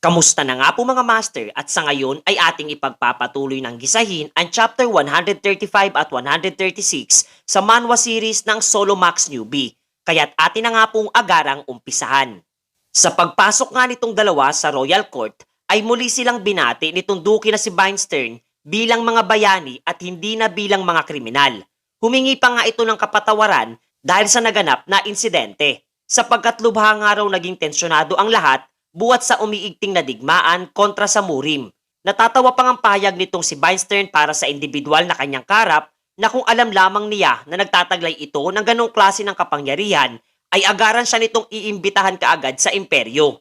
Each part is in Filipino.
Kamusta na nga po mga master at sa ngayon ay ating ipagpapatuloy ng gisahin ang chapter 135 at 136 sa manhwa series ng Solo Max Newbie. Kaya't atin na nga pong agarang umpisahan. Sa pagpasok nga nitong dalawa sa Royal Court ay muli silang binati nitong duki na si Beinstern bilang mga bayani at hindi na bilang mga kriminal. Humingi pa nga ito ng kapatawaran dahil sa naganap na insidente sapagkat lubha nga raw naging tensyonado ang lahat buwat sa umiigting na digmaan kontra sa Murim. Natatawa pang ang pahayag nitong si Beinstern para sa individual na kanyang karap na kung alam lamang niya na nagtataglay ito ng ganong klase ng kapangyarihan ay agaran siya nitong iimbitahan kaagad sa imperyo.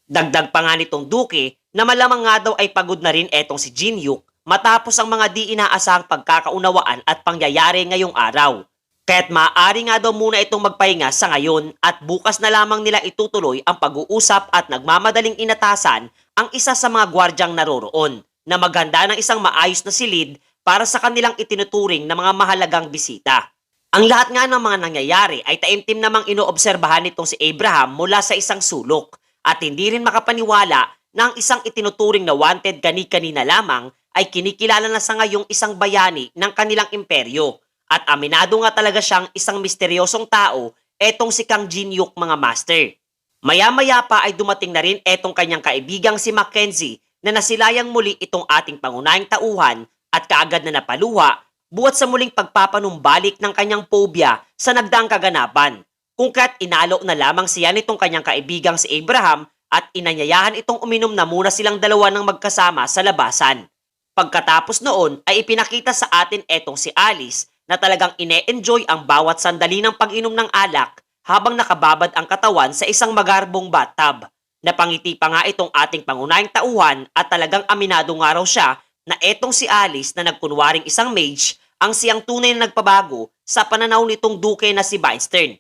Dagdag pa nga nitong duke na malamang nga daw ay pagod na rin etong si Jinyuk matapos ang mga di inaasahang pagkakaunawaan at pangyayari ngayong araw. Kaya't maaari nga daw muna itong magpahinga sa ngayon at bukas na lamang nila itutuloy ang pag-uusap at nagmamadaling inatasan ang isa sa mga gwardyang naroroon na maghanda ng isang maayos na silid para sa kanilang itinuturing na mga mahalagang bisita. Ang lahat nga ng mga nangyayari ay taimtim namang inoobserbahan nitong si Abraham mula sa isang sulok at hindi rin makapaniwala na ang isang itinuturing na wanted kani-kanina lamang ay kinikilala na sa ngayong isang bayani ng kanilang imperyo. At aminado nga talaga siyang isang misteryosong tao, etong si Kang Jinyuk mga master. Maya-maya pa ay dumating na rin etong kanyang kaibigang si Mackenzie na nasilayang muli itong ating pangunahing tauhan at kaagad na napaluha buwat sa muling pagpapanumbalik ng kanyang phobia sa nagdaang kaganapan. Kung kaya't inalo na lamang siya nitong kanyang kaibigang si Abraham at inanyayahan itong uminom na muna silang dalawa ng magkasama sa labasan. Pagkatapos noon ay ipinakita sa atin etong si Alice na talagang ine-enjoy ang bawat sandali ng pag-inom ng alak habang nakababad ang katawan sa isang magarbong bathtub. Napangiti pa nga itong ating pangunahing tauhan at talagang aminado nga raw siya na etong si Alice na nagkunwaring isang mage ang siyang tunay na nagpabago sa pananaw nitong duke na si Beinstern.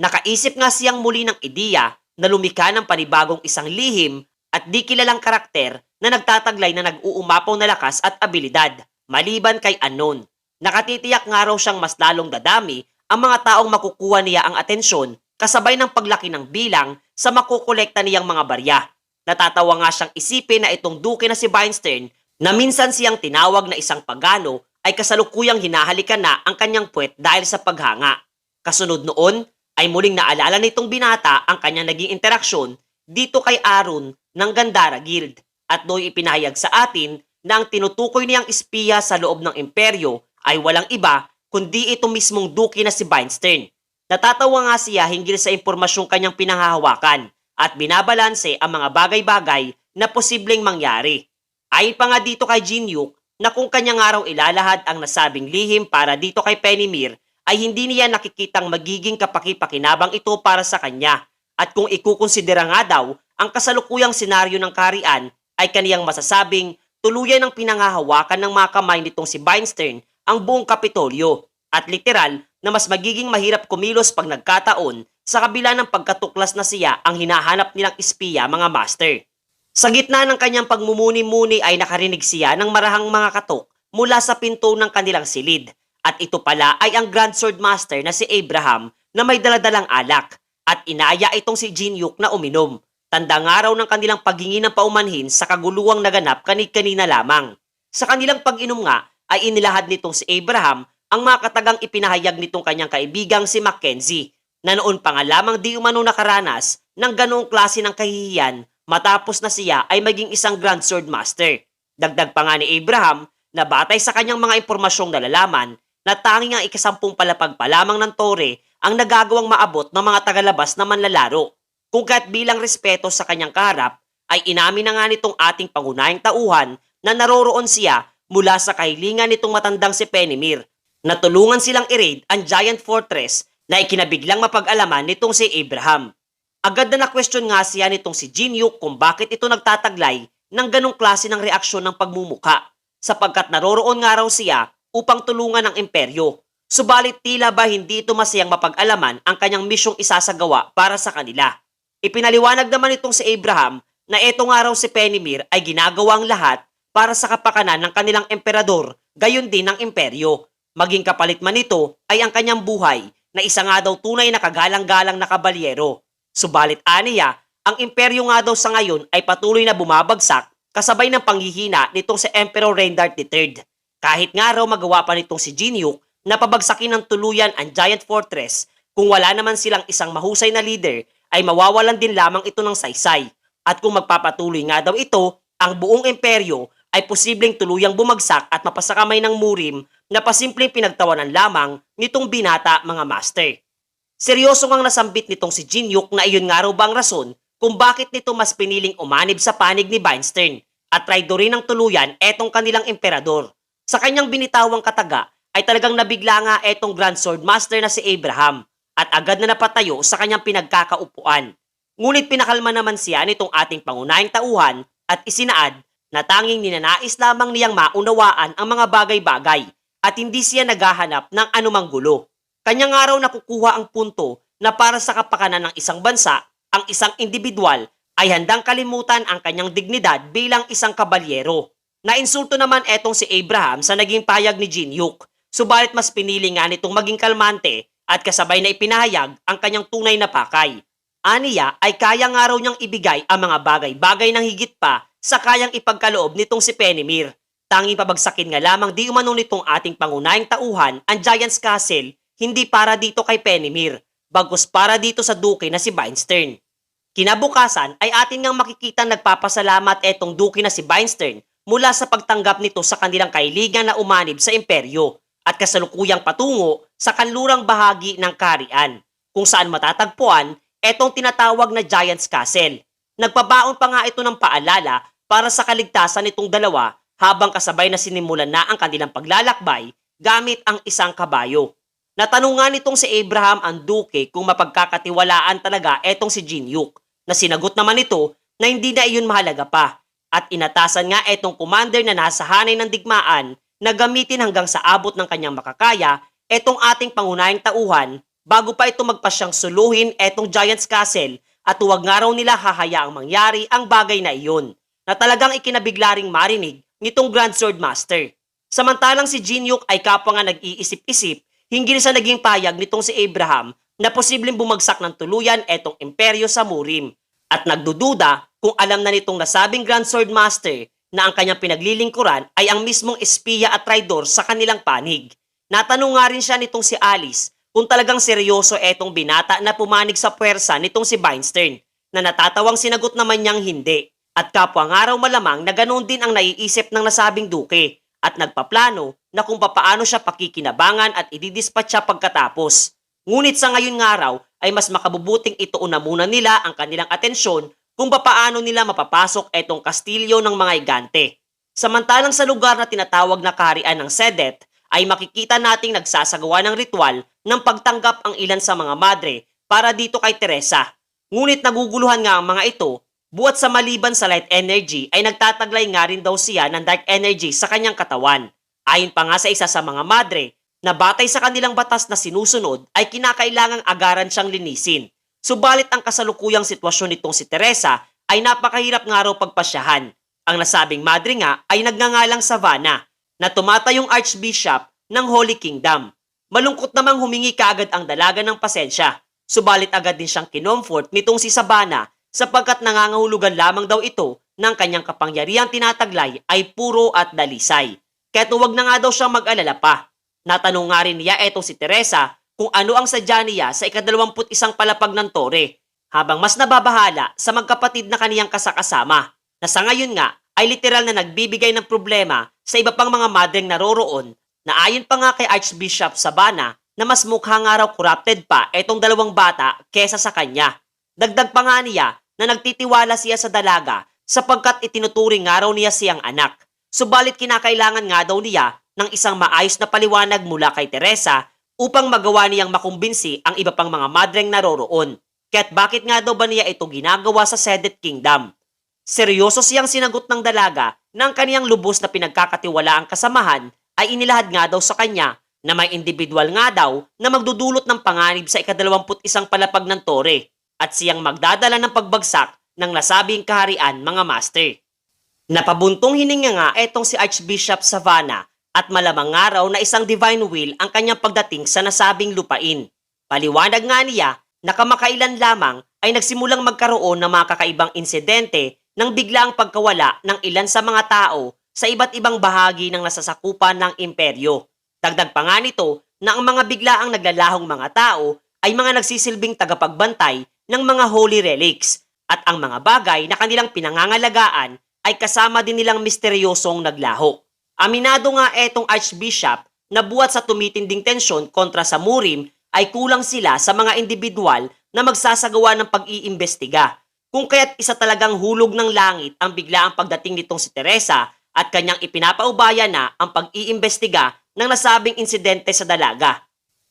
Nakaisip nga siyang muli ng ideya na lumikha ng panibagong isang lihim at di kilalang karakter na nagtataglay na nag-uumapaw na lakas at abilidad maliban kay Unknown. Nakatitiyak nga raw siyang mas lalong dadami ang mga taong makukuha niya ang atensyon kasabay ng paglaki ng bilang sa makukolekta niyang mga barya. Natatawa nga siyang isipin na itong duke na si Beinstern na minsan siyang tinawag na isang pagano ay kasalukuyang hinahalikan na ang kanyang puwet dahil sa paghanga. Kasunod noon ay muling naalala nitong binata ang kanyang naging interaksyon dito kay Arun ng Gandhara Guild at do'y ipinahayag sa atin na ang tinutukoy niyang espiya sa loob ng imperyo ay walang iba kundi ito mismong duke na si Beinstern. Natatawa nga siya hinggil sa impormasyong kanyang pinanghahawakan at binabalanse ang mga bagay-bagay na posibleng mangyari. Ayon pa nga dito kay Jinyuk na kung kanyang araw ilalahad ang nasabing lihim para dito kay Penimir ay hindi niya nakikitang magiging kapaki-pakinabang ito para sa kanya at kung ikukonsidera nga daw ang kasalukuyang senaryo ng kaharian ay kaniyang masasabing tuluyan ng pinanghahawakan ng mga kamay nitong si Beinstern ang buong Kapitolyo at literal na mas magiging mahirap kumilos pag nagkataon sa kabila ng pagkatuklas na siya ang hinahanap nilang espiya mga master. Sa gitna ng kanyang pagmumuni-muni ay nakarinig siya ng marahang mga katok mula sa pinto ng kanilang silid at ito pala ay ang Grand Sword Master na si Abraham na may daladalang alak at inaya itong si Jinyuk na uminom. Tanda nga raw ng kanilang paghingi ng paumanhin sa kaguluhang naganap kanina lamang. Sa kanilang pag-inom nga ay inilahad nitong si Abraham ang mga katagang ipinahayag nitong kanyang kaibigang si Mackenzie na noon pa nga lamang di umano nakaranas ng ganoong klase ng kahihiyan matapos na siya ay maging isang Grand Sword Master. Dagdag pa nga ni Abraham na batay sa kanyang mga impormasyong nalalaman na tanging ang ikasampung palapag pa lamang ng tore ang nagagawang maabot ng mga tagalabas na manlalaro. Kung kaya't bilang respeto sa kanyang kaharap ay inamin na nga nitong ating pangunahing tauhan na naroroon siya mula sa kahilingan nitong matandang si Penimir na tulungan silang i-raid ang giant fortress na ikinabiglang mapag-alaman nitong si Abraham. Agad na na-question nga siya nitong si Jinyuk kung bakit ito nagtataglay ng ganong klase ng reaksyon ng pagmumukha sapagkat naroroon nga raw siya upang tulungan ang imperyo. Subalit tila ba hindi ito masayang mapag-alaman ang kanyang misyong isasagawa para sa kanila. Ipinaliwanag naman itong si Abraham na eto nga raw si Penimir ay ginagawang lahat para sa kapakanan ng kanilang emperador, gayon din ng imperyo. Maging kapalit man ito ay ang kanyang buhay na isa nga daw tunay na kagalang-galang na kabalyero. Subalit aniya ang imperyo nga daw sa ngayon ay patuloy na bumabagsak kasabay ng panghihina nitong si Emperor Rendart III. Kahit nga raw magawa pa nitong si Jinyuk na pabagsakin ng tuluyan ang Giant Fortress, kung wala naman silang isang mahusay na leader ay mawawalan din lamang ito ng saysay. At kung magpapatuloy nga daw ito, ang buong imperyo ay posibleng tuluyang bumagsak at mapasakamay ng Murim na pasimpleng pinagtawanan lamang nitong binata mga master. Seryoso ngang nasambit nitong si Jinyuk na iyon nga raw bang rason kung bakit nito mas piniling umanib sa panig ni Beinstern at traidorin ng tuluyan etong kanilang emperador. Sa kanyang binitawang kataga ay talagang nabigla nga etong Grand Sword Master na si Abraham at agad na napatayo sa kanyang pinagkakaupuan. Ngunit pinakalma naman siya nitong ating pangunahing tauhan at isinaad na tanging ninanais lamang niyang maunawaan ang mga bagay-bagay at hindi siya naghahanap ng anumang gulo. Kanyang araw nakukuha ang punto na para sa kapakanan ng isang bansa, ang isang individual ay handang kalimutan ang kanyang dignidad bilang isang kabalyero. Nainsulto naman etong si Abraham sa naging payag ni Jinyuk, subalit mas pinili nga nitong maging kalmante at kasabay na ipinahayag ang kanyang tunay na pakay. Aniya ay kaya nga raw niyang ibigay ang mga bagay-bagay ng higit pa sa kayang ipagkaloob nitong si Penimir. Tanging pabagsakin nga lamang di umano nitong ating pangunahing tauhan ang Giant's Castle, hindi para dito kay Penimir, bagkus para dito sa duke na si Beinstern. Kinabukasan ay atin ngang makikita nagpapasalamat etong duke na si Beinstern mula sa pagtanggap nito sa kanilang kailigan na umanib sa imperyo at kasalukuyang patungo sa kanlurang bahagi ng kaharian, kung saan matatagpuan etong tinatawag na Giant's Castle. Nagpabaon pa nga ito ng paalala para sa kaligtasan nitong dalawa habang kasabay na sinimulan na ang kanilang paglalakbay gamit ang isang kabayo. Natanong nga nitong si Abraham ang duke kung mapagkakatiwalaan talaga etong si Jinyuk, na sinagot naman ito na hindi na iyon mahalaga pa at inatasan nga etong commander na nasa hanay ng digmaan na gamitin hanggang sa abot ng kanyang makakaya etong ating pangunahing tauhan bago pa ito magpasyang suluhin etong Giant's Castle at huwag nga raw nila hahayaang mangyari ang bagay na iyon, na talagang ikinabigla ring marinig nitong Grand Sword Master. Samantalang si Jinyuk ay kapwa nga nag-iisip-isip hinggil sa naging payag nitong si Abraham na posibleng bumagsak ng tuluyan etong imperyo sa Murim at nagdududa kung alam na nitong nasabing Grand Sword Master na ang kanyang pinaglilingkuran ay ang mismong espiya at traidor sa kanilang panig. Natanong nga rin siya nitong si Alice kung talagang seryoso etong binata na pumanig sa puwersa nitong si Beinstern, na natatawang sinagot naman niyang hindi. At kapwa nga raw malamang na ganoon din ang naiisip ng nasabing duke at nagpaplano na kung papaano siya pakikinabangan at ididispatch siya pagkatapos. Ngunit sa ngayon nga raw ay mas makabubuting ituon na muna nila ang kanilang atensyon kung papaano nila mapapasok etong kastilyo ng mga higante. Samantalang sa lugar na tinatawag na kaharian ng Sedet ay makikita nating nagsasagawa ng ritual ng pagtanggap ang ilan sa mga madre para dito kay Teresa. Ngunit naguguluhan nga ang mga ito, buwat sa maliban sa light energy ay nagtataglay nga rin daw siya ng dark energy sa kanyang katawan. Ayon pa nga sa isa sa mga madre, na batay sa kanilang batas na sinusunod ay kinakailangang agaran siyang linisin. Subalit ang kasalukuyang sitwasyon nitong si Teresa ay napakahirap nga raw pagpasyahan. Ang nasabing madre nga ay nagngangalang Savannah, na tumatayong Archbishop ng Holy Kingdom. Malungkot namang humingi kaagad ang dalaga ng pasensya, subalit agad din siyang kinomfort nitong si Savannah sapagkat nangangahulugan lamang daw ito ng kanyang kapangyarihang tinataglay ay puro at dalisay. Kaya't huwag na nga daw siyang mag-alala pa. Natanong nga rin niya etong si Teresa kung ano ang sadya niya sa ika-21 palapag ng tore, habang mas nababahala sa magkapatid na kaniyang kasakasama, na sa ngayon nga ay literal na nagbibigay ng problema sa iba pang mga madreng naroroon, na ayon pa nga kay Archbishop Savannah na mas mukha nga raw corrupted pa etong dalawang bata kesa sa kanya. Dagdag pa nga niya na nagtitiwala siya sa dalaga sapagkat itinuturing nga raw niya siyang anak. Subalit kinakailangan nga daw niya ng isang maayos na paliwanag mula kay Teresa upang magawa niyang makumbinsi ang iba pang mga madreng naroroon. Kaya't bakit nga daw ba niya ito ginagawa sa Sedet Kingdom? Seryoso siyang sinagot ng dalaga na ang kaniyang lubos na pinagkakatiwalaang kasamahan ay inilahad nga daw sa kanya na may individual nga daw na magdudulot ng panganib sa ika-21 palapag ng tore at siyang magdadala ng pagbagsak ng nasabing kaharian, mga master. Napabuntong hininga nga etong si Archbishop Savannah at malamang nga raw na isang divine will ang kanyang pagdating sa nasabing lupain. Paliwanag nga niya Nakamakailan lamang ay nagsimulang magkaroon ng mga kakaibang insidente nang biglaang pagkawala ng ilan sa mga tao sa iba't ibang bahagi ng nasasakupan ng imperyo. Dagdag pa nga nito na ang mga biglaang naglalahong mga tao ay mga nagsisilbing tagapagbantay ng mga holy relics at ang mga bagay na kanilang pinangangalagaan ay kasama din nilang misteryosong naglaho. Aminado nga etong Archbishop na buwat sa tumitinding tensyon kontra sa Murim ay kulang sila sa mga individual na magsasagawa ng pag-iimbestiga. Kung kaya't isa talagang hulog ng langit ang biglaang pagdating nitong si Teresa at kanyang ipinapaubaya na ang pag-iimbestiga ng nasabing insidente sa dalaga.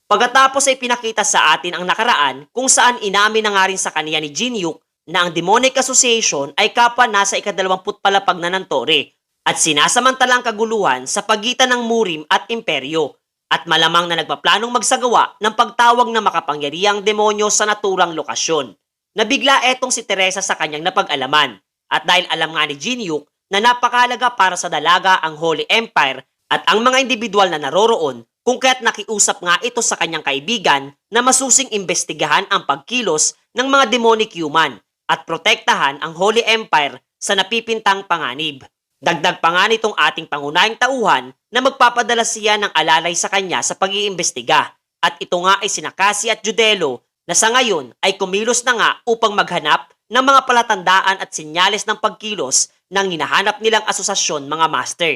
Pagkatapos ay pinakita sa atin ang nakaraan kung saan inamin na nga rin sa kaniya ni Jinyuk na ang Demonic Association ay kapwa nasa ika-20 palapag na ng tore at sinasamantalang kaguluhan sa pagitan ng Murim at Imperyo at malamang na nagpaplanong magsagawa ng pagtawag ng makapangyarihang demonyo sa naturang lokasyon. Nabigla etong si Teresa sa kanyang napag-alaman at dahil alam nga ni Jinyuk na napakahalaga para sa dalaga ang Holy Empire at ang mga individual na naroroon kung kaya't nakiusap nga ito sa kanyang kaibigan na masusing imbestigahan ang pagkilos ng mga demonic human at protektahan ang Holy Empire sa napipintang panganib. Dagdag pa nga nitong ating pangunahing tauhan na magpapadala siya ng alalay sa kanya sa pag-iimbestiga at ito nga ay sina Cassie at Judelo na sa ngayon ay kumilos na nga upang maghanap ng mga palatandaan at senyales ng pagkilos ng hinahanap nilang asosasyon mga master.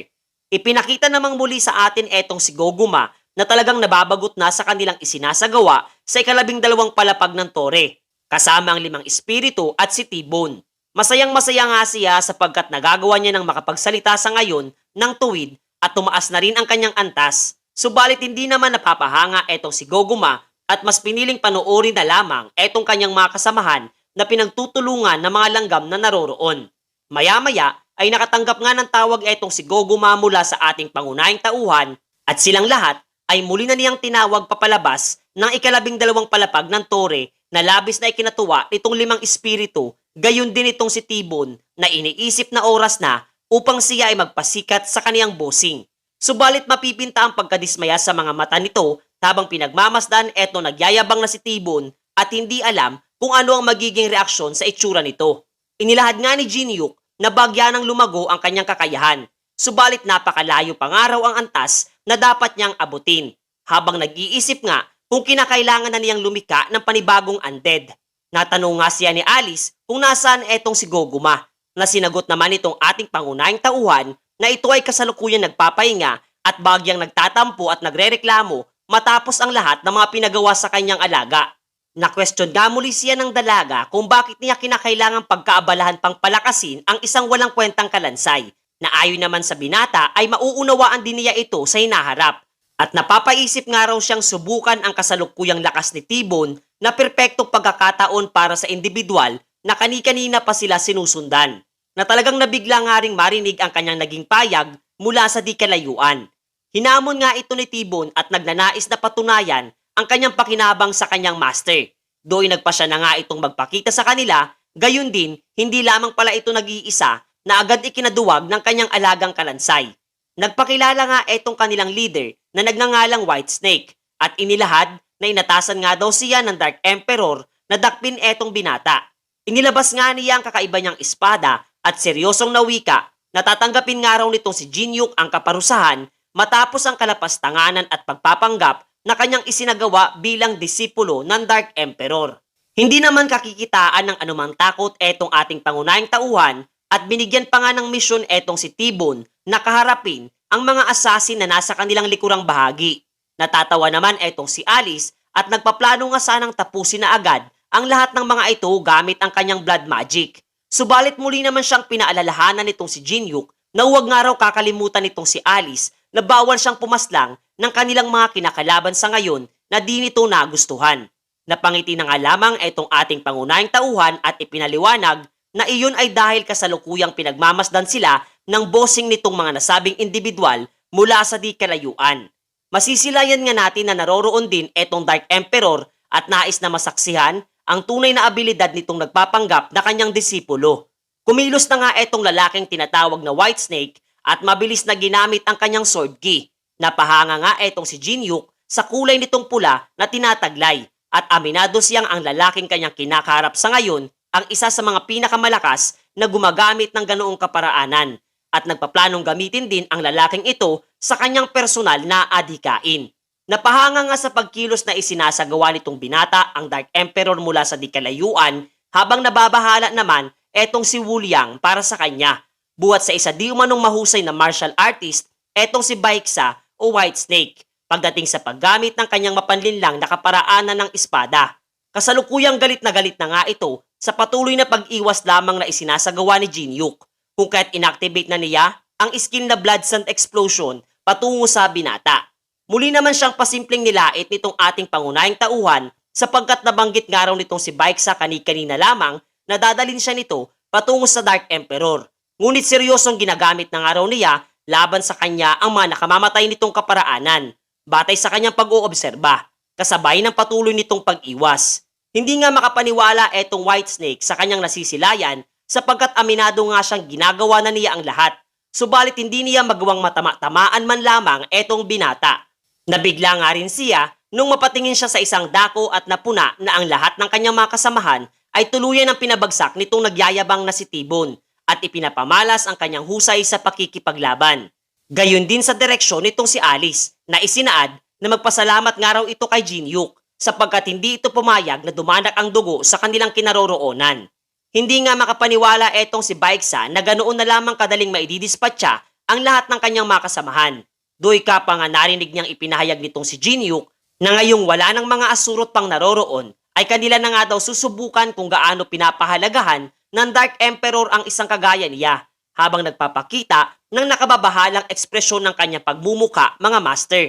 Ipinakita namang muli sa atin etong si Goguma na talagang nababagot na sa kanilang isinasagawa sa ika-12 palapag ng tore, kasama ang 5 espiritu at si T-Bone. Masayang-masaya nga siya sapagkat nagagawa niya ng makapagsalita sa ngayon ng tuwid at tumaas na rin ang kanyang antas, subalit hindi naman napapahanga etong si Goguma at mas piniling panoorin na lamang etong kanyang mga kasamahan na pinagtutulungan ng mga langgam na naroroon. Maya-maya ay nakatanggap nga ng tawag etong si Goguma mula sa ating pangunahing tauhan at silang lahat ay muli na niyang tinawag papalabas ng ika-12 palapag ng tore na labis na ikinatuwa nitong 5 espiritu, gayon din itong si T-Bone na iniisip na oras na upang siya ay magpasikat sa kaniyang bossing. Subalit mapipinta ang pagkadismaya sa mga mata nito habang pinagmamasdan eto nagyayabang na si T-Bone at hindi alam kung ano ang magiging reaksyon sa itsura nito. Inilahad nga ni Jinyuk na bagya ng lumago ang kanyang kakayahan, subalit napakalayo pa nga raw ang antas na dapat niyang abutin, habang nag-iisip nga kung kinakailangan na niyang lumika ng panibagong undead. Natanong nga siya ni Alice kung nasaan etong si Goguma, na sinagot naman itong ating pangunahing tauhan na ito ay kasalukuyang nagpapahinga at bagyang nagtatampo at nagrereklamo matapos ang lahat ng mga pinagawa sa kanyang alaga. Na-question nga muli siya ng dalaga kung bakit niya kinakailangang pagkaabalahan pang palakasin ang isang walang kwentang kalansay, na ayon naman sa binata ay mauunawaan din niya ito sa hinaharap. At napapaisip nga raw siyang subukan ang kasalukuyang lakas ni T-Bone na perpektong pagkakataon para sa individual na kani-kanina pa sila sinusundan, na talagang nabigla nga ring marinig ang kanyang naging payag mula sa di kalayuan. Hinamon nga ito ni T-Bone at nagnanais na patunayan ang kanyang pakinabang sa kanyang master. Doy nagpa siya na nga itong magpakita sa kanila, gayon din hindi lamang pala ito nag-iisa na agad ikinaduwag ng kanyang alagang kalansay. Nagpakilala nga etong kanilang leader na nagngangalang White Snake at inilahad na inatasan nga daw siya ng Dark Emperor na dakpin etong binata. Inilabas nga niya ang kakaiba niyang espada at seryosong nawika na tatanggapin nga raw nitong si Jinyuk ang kaparusahan matapos ang kalapastanganan at pagpapanggap na kanyang isinagawa bilang disipulo ng Dark Emperor. Hindi naman kakikitaan ng anumang takot etong ating pangunahing tauhan at binigyan pa nga ng misyon etong si T-Bone na kaharapin ang mga assassin na nasa kanilang likurang bahagi. Natatawa naman etong si Alice at nagpaplano nga sanang tapusin na agad ang lahat ng mga ito gamit ang kanyang blood magic. Subalit muli naman siyang pinaalalahanan nitong si Jinyuk na huwag nga raw kakalimutan nitong si Alice na bawal siyang pumaslang ng kanilang mga kinakalaban sa ngayon na di nito nagustuhan. Napangiti na nga lamang etong ating pangunahing tauhan at ipinaliwanag na iyon ay dahil kasalukuyang pinagmamasdan sila ng bossing nitong mga nasabing individual mula sa di kalayuan. Masisilayan nga natin na naroroon din etong Dark Emperor at nais na masaksihan ang tunay na abilidad nitong nagpapanggap na kanyang disipulo. Kumilos na nga etong lalaking tinatawag na White Snake at mabilis na ginamit ang kanyang sword key. Napahanga nga etong si Jinyuk sa kulay nitong pula na tinataglay at aminado siyang ang lalaking kanyang kinakaharap sa ngayon ang isa sa mga pinakamalakas na gumagamit ng ganoong kaparaanan at nagpaplanong gamitin din ang lalaking ito sa kanyang personal na adhikain. Napahanga nga sa pagkilos na isinasagawa nitong binata ang Dark Emperor mula sa di kalayuan habang nababahala naman etong si Wu Liang para sa kanya. Buhat sa isa di umanong mahusay na martial artist, etong si Baeksa o White Snake pagdating sa paggamit ng kanyang mapanlinlang na kaparaanan ng espada. Kasalukuyang galit na nga ito sa patuloy na pag-iwas lamang na isinasagawa ni Jin Yuk kung kaya't inactivate na niya ang skill na Blood Sand Explosion patungo sa binata. Muli naman siyang pasimpleng nilait nitong ating pangunahing tauhan sapagkat nabanggit nga raw nitong si Baeksa kani-kanina lamang na dadalhin siya nito patungo sa Dark Emperor. Ngunit seryosong ginagamit na nga raw niya laban sa kanya ang mga nakamamatay nitong kaparaanan batay sa kanyang pag-oobserba kasabay ng patuloy nitong pag-iwas. Hindi nga makapaniwala etong White Snake sa kanyang nasisilayan sapagkat aminado nga siyang ginagawa na niya ang lahat. Subalit hindi niya magawang matama-tamaan man lamang etong binata. Nabigla nga rin siya nung mapatingin siya sa isang dako at napuna na ang lahat ng kanyang mga kasamahan ay tuluyan ng pinabagsak nitong nagyayabang na si T-Bone at ipinapamalas ang kanyang husay sa pakikipaglaban. Gayon din sa direksyon nitong si Alice na isinaad na magpasalamat nga raw ito kay Jin Yuk sapagkat hindi ito pumayag na dumanak ang dugo sa kanilang kinaroroonan. Hindi nga makapaniwala etong si Baeksa na ganoon na lamang kadaling maididispatcha ang lahat ng kanyang mga kasamahan. Doy ka pa nga narinig niyang ipinahayag nitong si Jin Yuk na ngayong wala ng mga asurot pang naroroon ay kanila na nga daw susubukan kung gaano pinapahalagahan ng Dark Emperor ang isang kagaya niya habang nagpapakita ng nakababahalang ekspresyon ng kanyang pagmumuka mga master.